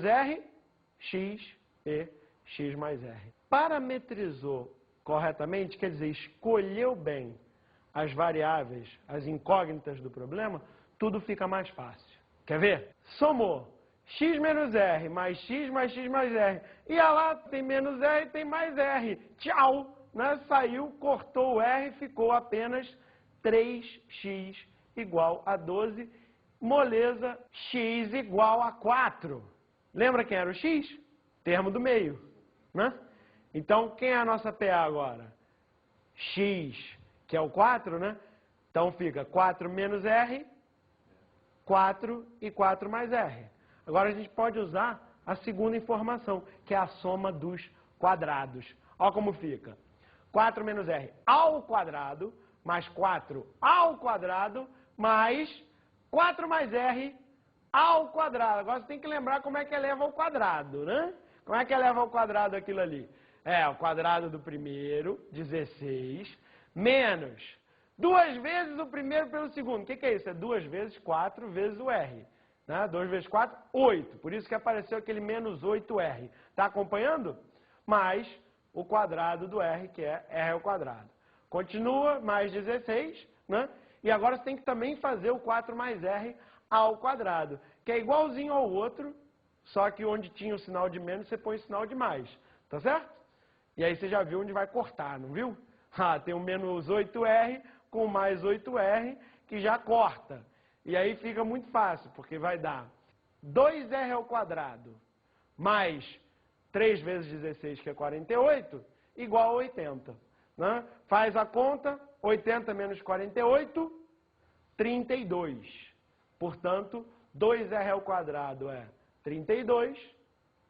R, x e x mais R. Parametrizou corretamente, quer dizer, escolheu bem as variáveis, as incógnitas do problema, tudo fica mais fácil. Quer ver? Somou x menos R mais x mais R. E lá tem menos R e tem mais R. Tchau! Né? Saiu, cortou o R, ficou apenas 3x igual a 12. Moleza, x igual a 4. Lembra quem era o x? Termo do meio. Né? Então, quem é a nossa PA agora? X, que é o 4, né? Então fica 4 menos R, 4 e 4 mais R. Agora a gente pode usar a segunda informação, que é a soma dos quadrados. Olha como fica. 4 menos R ao quadrado, mais 4 ao quadrado, mais 4 mais R ao quadrado. Agora você tem que lembrar como é que eleva ao quadrado, né? Como é que eleva ao quadrado aquilo ali? É, o quadrado do primeiro, 16, menos 2 vezes o primeiro pelo segundo. O que é isso? É 2 vezes 4 vezes o R. Né? 2 vezes 4, 8. Por isso que apareceu aquele menos 8R. Está acompanhando? Mais o quadrado do R, que é R ao quadrado. Continua, mais 16, né? E agora você tem que também fazer o 4 mais R ao quadrado, que é igualzinho ao outro, só que onde tinha o sinal de menos, você põe o sinal de mais. Tá certo? E aí você já viu onde vai cortar, não viu? Ah, tem um menos 8R com mais 8R que já corta. E aí fica muito fácil, porque vai dar 2R ao quadrado mais 3 vezes 16, que é 48, igual a 80. Né? Faz a conta, 80 menos 48, 32. Portanto, 2R ao quadrado é 32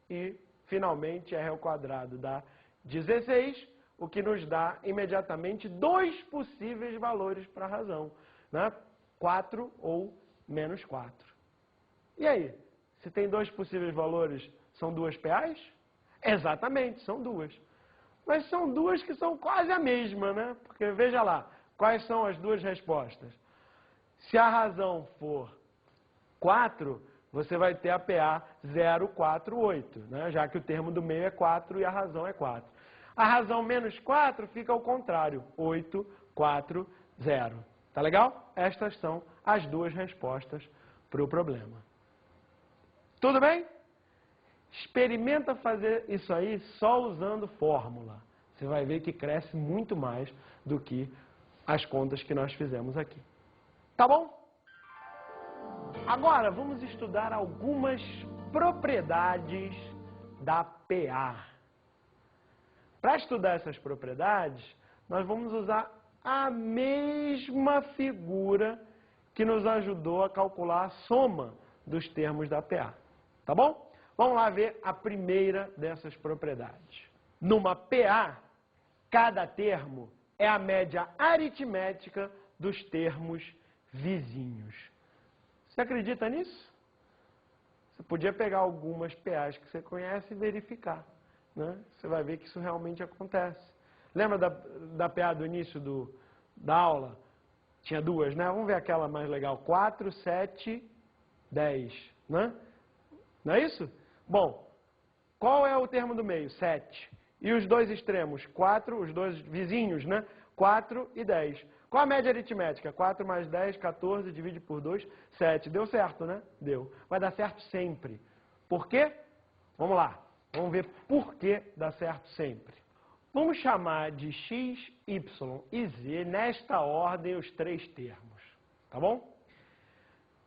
e, finalmente, R ao quadrado dá 16, o que nos dá imediatamente dois possíveis valores para a razão, né? 4 ou menos 4. E aí, se tem dois possíveis valores, são duas PAs? Exatamente, são duas. Mas são duas que são quase a mesma, né? Porque veja lá, quais são as duas respostas? Se a razão for 4, você vai ter a PA 048, né? Já que o termo do meio é 4 e a razão é 4. A razão menos 4 fica ao contrário, 8, 4, 0. Tá legal? Estas são as duas respostas para o problema. Tudo bem? Experimenta fazer isso aí só usando fórmula. Você vai ver que cresce muito mais do que as contas que nós fizemos aqui. Tá bom? Agora vamos estudar algumas propriedades da PA. Para estudar essas propriedades, nós vamos usar a mesma figura que nos ajudou a calcular a soma dos termos da PA. Tá bom? Vamos lá ver a primeira dessas propriedades. Numa PA, cada termo é a média aritmética dos termos vizinhos. Você acredita nisso? Você podia pegar algumas PAs que você conhece e verificar. Né? Você vai ver que isso realmente acontece. Lembra da PA do início da aula? Tinha duas, né? Vamos ver aquela mais legal. 4, 7, 10. Né? Não é isso? Bom, qual é o termo do meio? 7. E os dois extremos? 4, os dois vizinhos, né? 4 e 10. Qual a média aritmética? 4 mais 10, 14, divide por 2, 7. Deu certo, né? Deu. Vai dar certo sempre. Por quê? Vamos lá. Vamos ver por que dá certo sempre. Vamos chamar de x, y e z nesta ordem os três termos. Tá bom?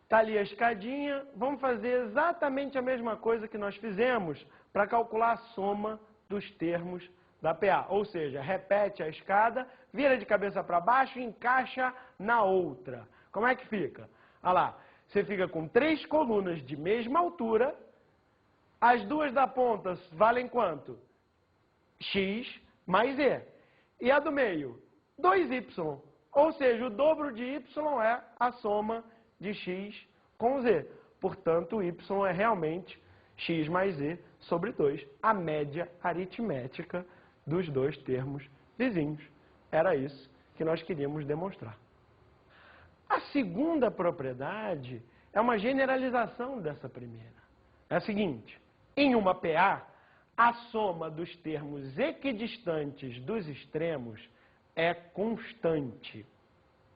Está ali a escadinha. Vamos fazer exatamente a mesma coisa que nós fizemos para calcular a soma dos termos da PA. Ou seja, repete a escada, vira de cabeça para baixo e encaixa na outra. Como é que fica? Olha lá, você fica com 3 colunas de mesma altura. As duas da ponta valem quanto? X mais E. E a do meio? 2Y. Ou seja, o dobro de Y é a soma de X com Z. Portanto, Y é realmente X mais E sobre 2. A média aritmética dos dois termos vizinhos. Era isso que nós queríamos demonstrar. A segunda propriedade é uma generalização dessa primeira. É a seguinte: Em uma PA, a soma dos termos equidistantes dos extremos é constante.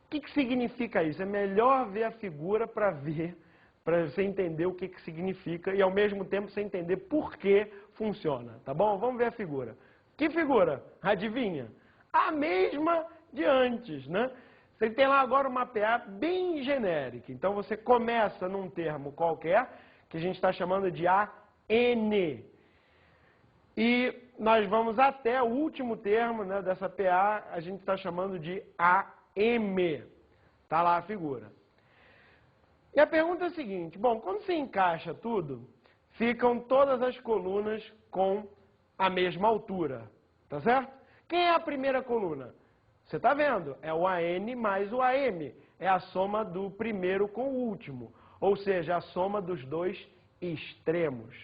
O que significa isso? É melhor ver a figura para você entender o que significa e, ao mesmo tempo, você entender por que funciona, tá bom? Vamos ver a figura. Que figura? Adivinha? A mesma de antes, né? Você tem lá agora uma PA bem genérica. Então, você começa num termo qualquer, que a gente está chamando de AN. E nós vamos até o último termo, né, dessa PA, a gente está chamando de AM. Está lá a figura. E a pergunta é a seguinte, bom, quando se encaixa tudo, ficam todas as colunas com a mesma altura, tá certo? Quem é a primeira coluna? Você está vendo, é o AN mais o AM, é a soma do primeiro com o último, ou seja, a soma dos dois extremos.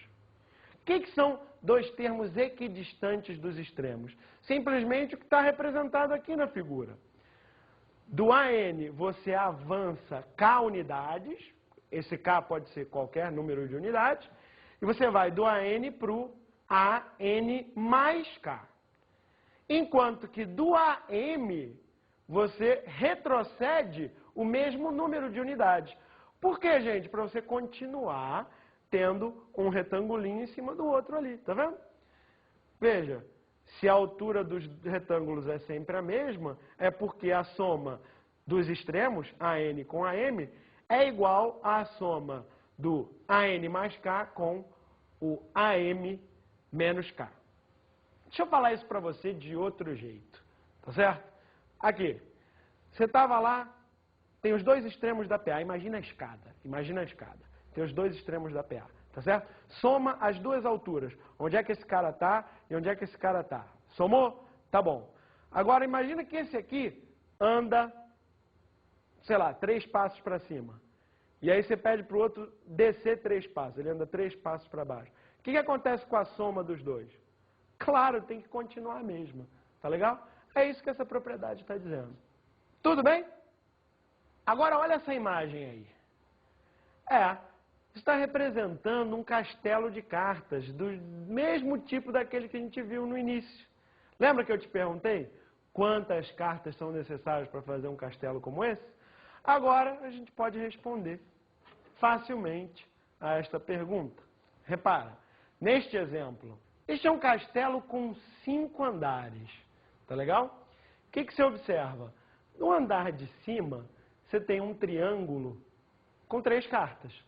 O que são dois termos equidistantes dos extremos? Simplesmente o que está representado aqui na figura. Do AN você avança K unidades, esse K pode ser qualquer número de unidades, e você vai do AN para o AN mais K. Enquanto que do AM você retrocede o mesmo número de unidades. Por quê, gente? Para você continuar tendo um retangulinho em cima do outro ali, tá vendo? Veja, se a altura dos retângulos é sempre a mesma, é porque a soma dos extremos, AN com AM, é igual à soma do AN mais K com o AM menos K. Deixa eu falar isso para você de outro jeito, tá certo? Aqui, você estava lá, tem os dois extremos da PA, imagina a escada, tem os dois extremos da PA. Tá certo? Soma as duas alturas. Onde é que esse cara está e onde é que esse cara está. Somou? Tá bom. Agora, imagina que esse aqui anda, sei lá, 3 passos para cima. E aí você pede para o outro descer 3 passos. Ele anda 3 passos para baixo. O que acontece com a soma dos dois? Claro, tem que continuar a mesma. Tá legal? É isso que essa propriedade está dizendo. Tudo bem? Agora, olha essa imagem aí. Está representando um castelo de cartas, do mesmo tipo daquele que a gente viu no início. Lembra que eu te perguntei quantas cartas são necessárias para fazer um castelo como esse? Agora a gente pode responder facilmente a esta pergunta. Repara, neste exemplo, este é um castelo com 5 andares. Tá legal? O que você observa? No andar de cima, você tem um triângulo com 3 cartas.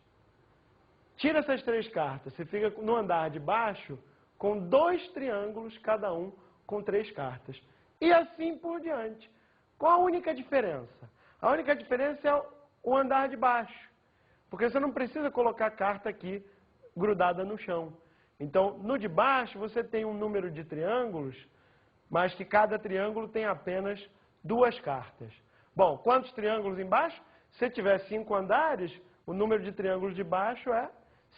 Tira essas 3 cartas, você fica no andar de baixo com 2 triângulos, cada um com 3 cartas. E assim por diante. Qual a única diferença? A única diferença é o andar de baixo. Porque você não precisa colocar carta aqui grudada no chão. Então, no de baixo, você tem um número de triângulos, mas que cada triângulo tem apenas 2 cartas. Bom, quantos triângulos embaixo? Se tiver 5 andares, o número de triângulos de baixo é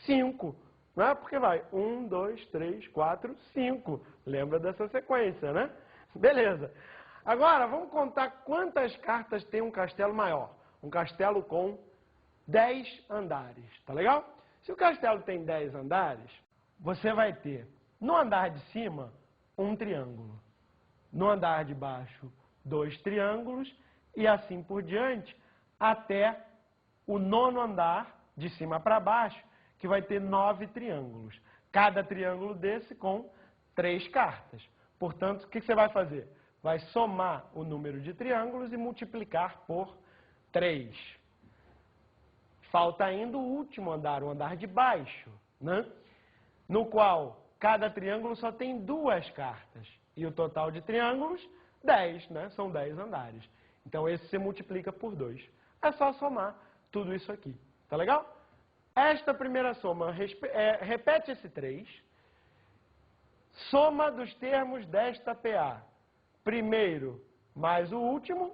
5, não é? Porque vai 1, 2, 3, 4, 5. Lembra dessa sequência, né? Beleza. Agora, vamos contar quantas cartas tem um castelo maior. Um castelo com 10 andares, tá legal? Se o castelo tem 10 andares, você vai ter, no andar de cima, um triângulo. No andar de baixo, 2 triângulos e assim por diante, até o 9º andar, de cima para baixo, que vai ter 9 triângulos. Cada triângulo desse com 3 cartas. Portanto, o que você vai fazer? Vai somar o número de triângulos e multiplicar por 3. Falta ainda o último andar, o andar de baixo, né? No qual cada triângulo só tem 2 cartas. E o total de triângulos, 10, né? São 10 andares. Então, esse você multiplica por 2. É só somar tudo isso aqui. Tá legal? Esta primeira soma, repete esse 3. Soma dos termos desta PA. Primeiro mais o último,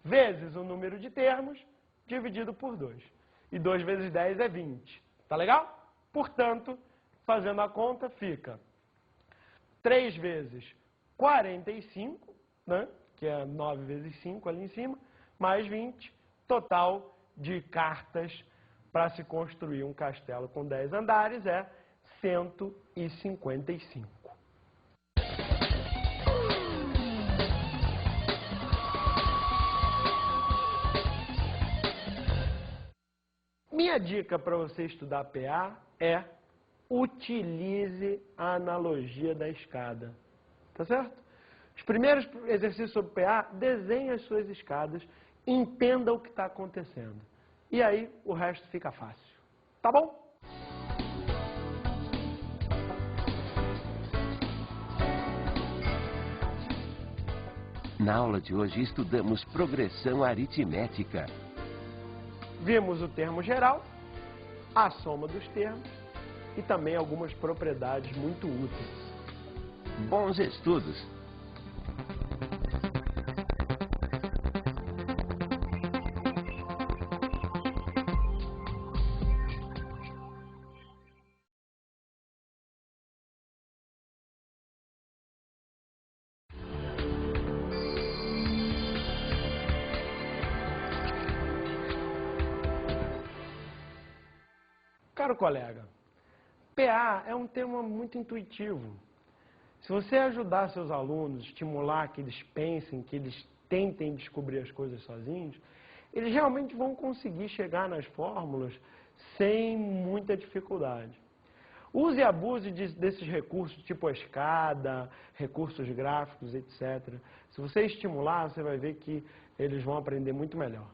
vezes o número de termos, dividido por 2. E 2 vezes 10 é 20. Tá legal? Portanto, fazendo a conta, fica 3 vezes 45, né? Que é 9 vezes 5 ali em cima, mais 20, total de cartas para se construir um castelo com 10 andares é 155. Minha dica para você estudar PA é: utilize a analogia da escada. Tá certo? Os primeiros exercícios sobre PA, desenhe as suas escadas, entenda o que está acontecendo. E aí o resto fica fácil. Tá bom? Na aula de hoje estudamos progressão aritmética. Vimos o termo geral, a soma dos termos e também algumas propriedades muito úteis. Bons estudos! Caro colega, PA é um tema muito intuitivo. Se você ajudar seus alunos, estimular que eles pensem, que eles tentem descobrir as coisas sozinhos, eles realmente vão conseguir chegar nas fórmulas sem muita dificuldade. Use e abuse desses recursos, tipo a escada, recursos gráficos, etc. Se você estimular, você vai ver que eles vão aprender muito melhor.